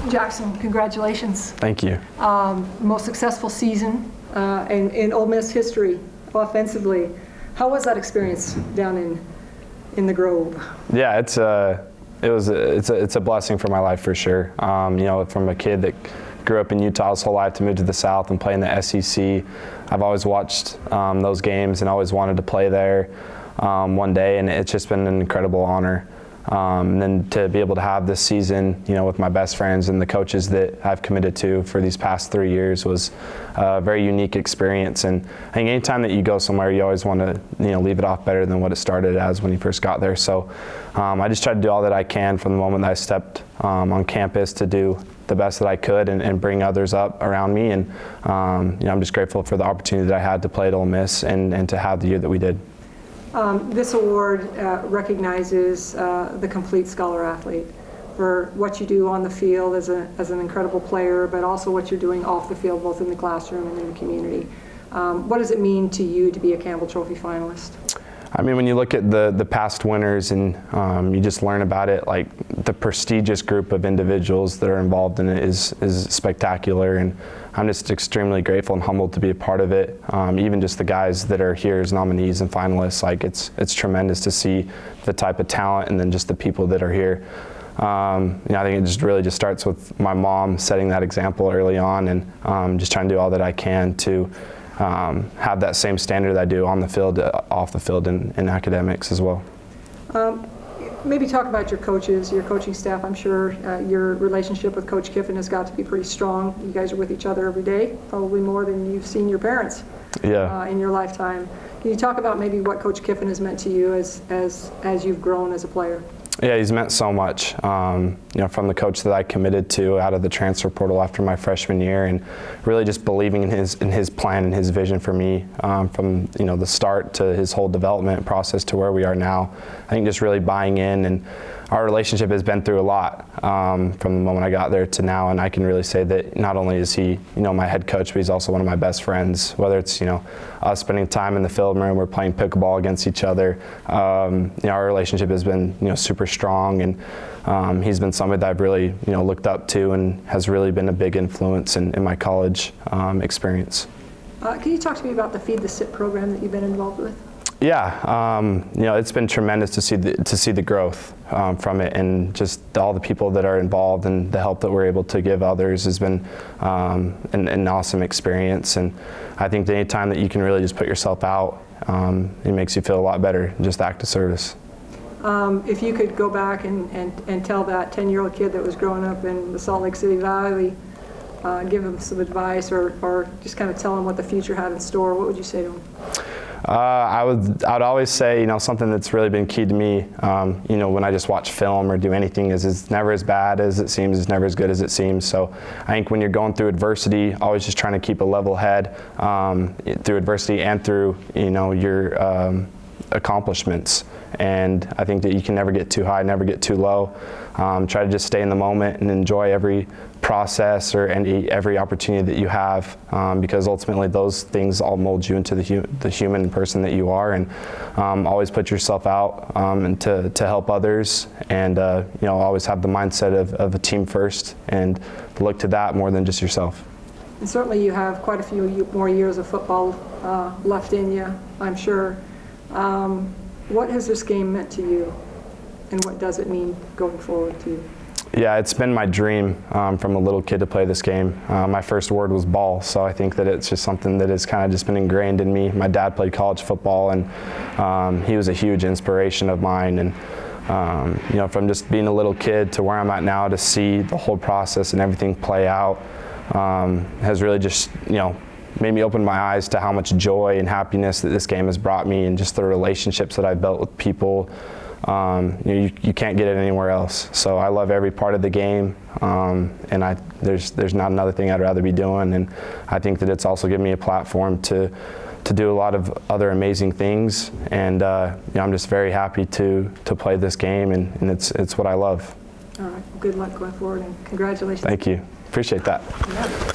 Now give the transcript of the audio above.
Jaxson, congratulations. Thank you. Most successful season in Ole Miss history, offensively. How was that experience down in the Grove? Yeah, it's a blessing for my life for sure. From a kid that grew up in Utah his whole life to move to the South and play in the SEC, I've always watched those games and always wanted to play there one day, and it's just been an incredible honor. And then to be able to have this season, with my best friends and the coaches that I've committed to for these past 3 years was a very unique experience. And I think anytime that you go somewhere, you always want to, leave it off better than what it started as when you first got there. So I just tried to do all that I can from the moment that I stepped on campus to do the best that I could and bring others up around me. And I'm just grateful for the opportunity that I had to play at Ole Miss and to have the year that we did. This award recognizes the complete scholar athlete for what you do on the field as an incredible player, but also what you're doing off the field, both in the classroom and in the community. What does it mean to you to be a Campbell Trophy finalist? I mean, when you look at the past winners and you just learn about it, like the prestigious group of individuals that are involved in it is spectacular, and I'm just extremely grateful and humbled to be a part of it. Even just the guys that are here as nominees and finalists, like it's tremendous to see the type of talent and then just the people that are here. I think it just starts with my mom setting that example early on, and just trying to do all that I can to have that same standard that I do on the field, off the field, and in academics as well. Maybe talk about your coaches, your coaching staff. I'm sure your relationship with Coach Kiffin has got to be pretty strong. You guys are with each other every day, probably more than you've seen your parents in your lifetime. Can you talk about maybe what Coach Kiffin has meant to you as you've grown as a player? Yeah, he's meant so much. From the coach that I committed to out of the transfer portal after my freshman year, and really just believing in his plan and his vision for me from the start to his whole development process to where we are now. I think just really buying in, and our relationship has been through a lot from the moment I got there to now, and I can really say that not only is he my head coach, but he's also one of my best friends. Whether it's us spending time in the film room, we're playing pickleball against each other. Our relationship has been super strong, and he's been somebody that I've really looked up to and has really been a big influence in my college experience. Can you talk to me about the Feed the Sit program that you've been involved with? Yeah, it's been tremendous to see the growth from it, and just all the people that are involved and the help that we're able to give others has been an awesome experience. And I think that any time that you can really just put yourself out, it makes you feel a lot better, just act of service. If you could go back and tell that 10-year-old kid that was growing up in the Salt Lake City Valley, give him some advice or just kind of tell him what the future had in store, what would you say to him? I'd always say, something that's really been key to me, when I just watch film or do anything, is it's never as bad as it seems, it's never as good as it seems. So I think when you're going through adversity, always just trying to keep a level head through adversity and through, your accomplishments. And I think that you can never get too high, never get too low. Try to just stay in the moment and enjoy every process or every opportunity that you have, because ultimately those things all mold you into the human person that you are. And always put yourself out and to help others, and always have the mindset of a team first and look to that more than just yourself. And certainly you have quite a few more years of football left in you, I'm sure. What has this game meant to you, and what does it mean going forward to you? Yeah, it's been my dream from a little kid to play this game. My first word was ball, so I think that it's just something that has kind of just been ingrained in me. My dad played college football, and he was a huge inspiration of mine. And from just being a little kid to where I'm at now, to see the whole process and everything play out has really just made me open my eyes to how much joy and happiness that this game has brought me, and just the relationships that I've built with people. You can't get it anywhere else. So I love every part of the game, and there's not another thing I'd rather be doing. And I think that it's also given me a platform to do a lot of other amazing things. And I'm just very happy to play this game, and it's what I love. All right. Well, good luck going forward, and congratulations. Thank you. Appreciate that. Yeah.